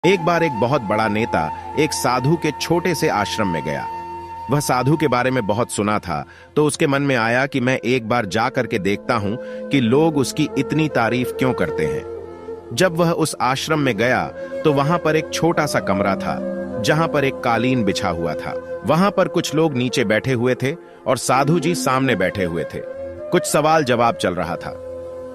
एक बार एक बहुत बड़ा नेता एक साधु के छोटे से आश्रम में गया। वह साधु के बारे में बहुत सुना था, तो उसके मन में आया कि मैं एक बार जा करके देखता हूं कि लोग उसकी इतनी तारीफ क्यों करते हैं। जब वह उस आश्रम में गया तो वहां पर एक छोटा सा कमरा था जहां पर एक कालीन बिछा हुआ था। वहां पर कुछ लोग नीचे बैठे हुए थे और साधु जी सामने बैठे हुए थे। कुछ सवाल जवाब चल रहा था।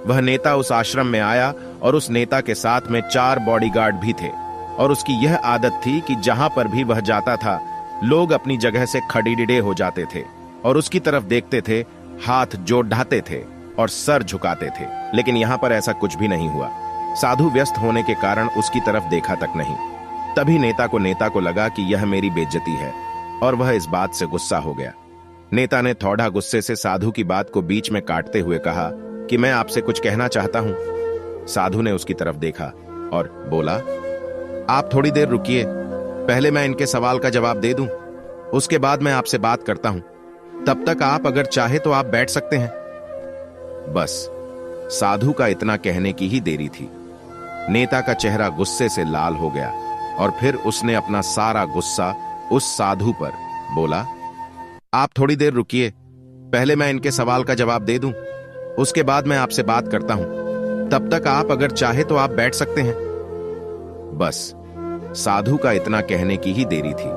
वह नेता उस आश्रम में आया और उस नेता के साथ में 4 बॉडीगार्ड भी थे और उसकी यह आदत थी कि जहां पर भी वह जाता था लोग अपनी जगह से खड़ीडिडे हो जाते थे और उसकी तरफ देखते थे, हाथ जोड़ ढाते थे और सर झुकाते थे। लेकिन यहां पर ऐसा कुछ भी नहीं हुआ। साधु व्यस्त होने के कारण उसकी तरफ देखा तक नहीं। तभी नेता को लगा कि यह मेरी बेइज्जती है और वह इस बात से गुस्सा हो गया। नेता ने थोड़ा गुस्से से साधु की बात को बीच में काटते हुए कहा कि मैं आपसे कुछ कहना चाहता हूं। साधु ने उसकी तरफ देखा और बोला, आप थोड़ी देर रुकिए, पहले मैं इनके सवाल का जवाब दे दूं, उसके बाद मैं आपसे बात करता हूं। तब तक आप अगर चाहे तो आप बैठ सकते हैं। बस साधु का इतना कहने की ही देरी थी। नेता का चेहरा गुस्से से लाल हो गया और फिर उसने अपना सारा गुस्सा उस साधु पर बोला, आप थोड़ी देर रुकिए, पहले मैं इनके सवाल का जवाब दे दूं, उसके बाद मैं आपसे बात करता हूं। तब तक आप अगर चाहे तो आप बैठ सकते हैं। बस साधु का इतना कहने की ही देरी थी।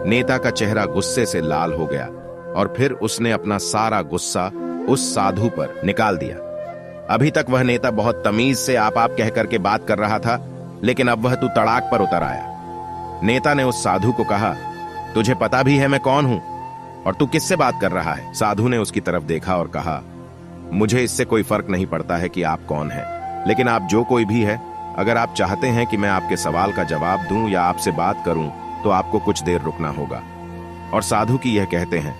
नेता का चेहरा गुस्से से लाल हो गया और फिर उसने अपना सारा गुस्सा उस साधु पर निकाल दिया। अभी तक वह नेता बहुत तमीज से आप कह करके बात कर रहा था, लेकिन अब वह तू तड़ाक पर उतर आया। नेता ने उस साधु को कहा, तुझे पता भी है मैं कौन हूं और तू किससे बात कर रहा है? साधु ने उसकी तरफ देखा और कहा, मुझे इससे कोई फर्क नहीं पड़ता है कि आप कौन हैं, लेकिन आप जो कोई भी है, अगर आप चाहते हैं कि मैं आपके सवाल का जवाब दूं या आपसे बात करूं तो आपको कुछ देर रुकना होगा। और साधु की यह कहते हैं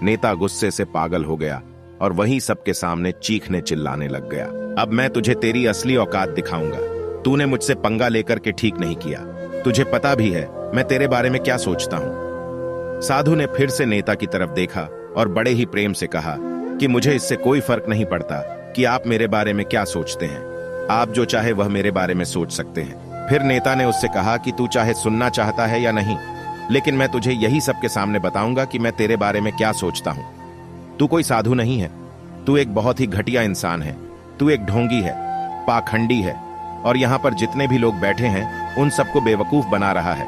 नेता गुस्से से पागल हो गया और वहीं सबके सामने चीखने चिल्लाने लग गया, अब मैं तुझे तेरी असली औकात दिखाऊंगा। तूने मुझसे पंगा लेकर के ठीक नहीं किया, तुझे पता भी है मैं तेरे बारे में क्या सोचता हूं। साधु ने फिर से नेता की तरफ देखा और बड़े ही प्रेम से कहा कि मुझे इससे कोई फर्क नहीं पड़ता कि आप मेरे बारे में क्या सोचते हैं, आप जो चाहे वह मेरे बारे में सोच सकते हैं। फिर नेता ने उससे कहा कि तू चाहे सुनना चाहता है या नहीं, लेकिन मैं तुझे यही सबके सामने बताऊंगा कि मैं तेरे बारे में क्या सोचता हूं। तू कोई साधु नहीं है, तू एक बहुत ही घटिया इंसान है, तू एक ढोंगी है, पाखंडी है और यहां पर जितने भी लोग बैठे हैं उन सबको बेवकूफ बना रहा है।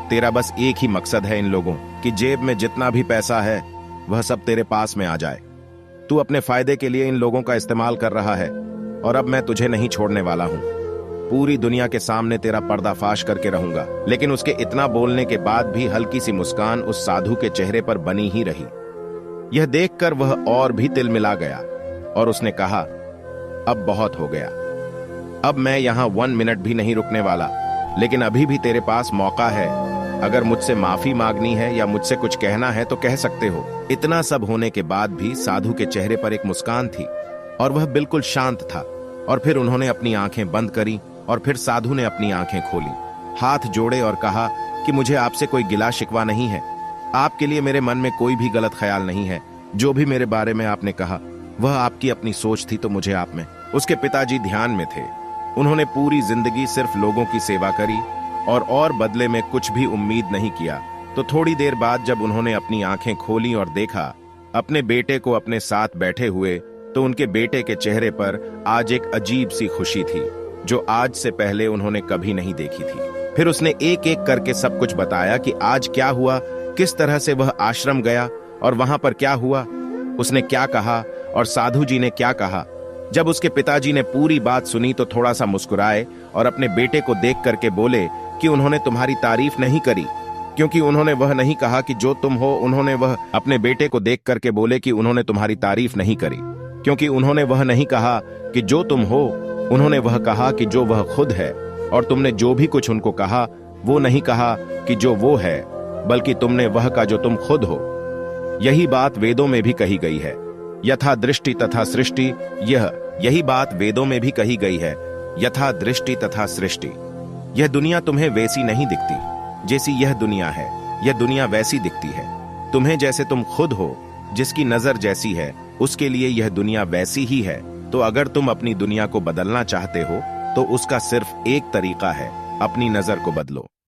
तेरा बस एक ही मकसद है इन लोगों कि जेब में जितना भी पैसा है वह सब तेरे पास में आ जाए। तू अपने फायदे के लिए इन लोगों का इस्तेमाल कर रहा है और अब मैं तुझे नहीं छोड़ने वाला हूं। पूरी दुनिया के सामने तेरा पर्दाफाश करके रहूंगा। लेकिन उसके इतना बोलने के बाद भी हल्की सी मुस्कान उस साधु के चेहरे पर बनी ही रही। यह देखकर वह और भी तिलमिला गया और उसने कहा, अब बहुत हो गया, अब मैं यहां 1 मिनट भी नहीं रुकने वाला, लेकिन अभी भी तेरे पास मौका है। अगर मुझसे माफी मांगनी है या मुझसे कुछ कहना है तो कह सकते हो। इतना सब होने के बाद भी साधु के चेहरे पर एक मुस्कान थी और वह बिल्कुल शांत था। और फिर उन्होंने अपनी आंखें बंद करी और फिर साधु ने अपनी आंखें खोली, हाथ जोड़े और कहा कि मुझे आपसे कोई गिला शिकवा नहीं है, आपके लिए मेरे मन में कोई भी गलत ख्याल नहीं है। जो भी मेरे बारे में आपने कहा वह आपकी अपनी सोच थी, तो मुझे आप में। उसके पिताजी ध्यान में थे। उन्होंने पूरी जिंदगी सिर्फ लोगों की सेवा करी और बदले में कुछ भी उम्मीद नहीं किया। तो थोड़ी देर बाद जब उन्होंने अपनी आंखें खोली और देखा अपने बेटे को अपने साथ बैठे हुए, तो उनके बेटे के चेहरे पर आज एक अजीब सी खुशी थी जो आज से पहले उन्होंने कभी नहीं देखी थी। फिर उसने एक एक करके सब कुछ बताया कि आज क्या हुआ, किस तरह से वह आश्रम गया और वहां पर क्या हुआ, उसने क्या कहा और साधु जी ने क्या कहा। जब उसके पिताजी ने पूरी बात सुनी तो थोड़ा सा मुस्कुराए और अपने बेटे को देख करके बोले कि उन्होंने तुम्हारी तारीफ नहीं करी, क्योंकि उन्होंने वह नहीं कहा कि जो तुम हो। उन्होंने वह अपने बेटे को देख करके बोले कि उन्होंने तुम्हारी तारीफ नहीं करी, क्योंकि उन्होंने वह नहीं कहा कि जो तुम हो, उन्होंने वह कहा कि जो वह खुद है। और तुमने जो भी कुछ उनको कहा वो नहीं कहा कि जो वो है, बल्कि तुमने वह का जो तुम खुद हो। यही बात वेदों में भी कही गई है, यथा दृष्टि तथा सृष्टि। यही बात वेदों में भी कही गई है, यथा दृष्टि तथा सृष्टि। यह दुनिया तुम्हें वैसी नहीं दिखती जैसी यह दुनिया है, यह दुनिया वैसी दिखती है तुम्हें जैसे तुम खुद हो। जिसकी नजर जैसी है उसके लिए यह दुनिया वैसी ही है। तो अगर तुम अपनी दुनिया को बदलना चाहते हो तो उसका सिर्फ एक तरीका है, अपनी नजर को बदलो।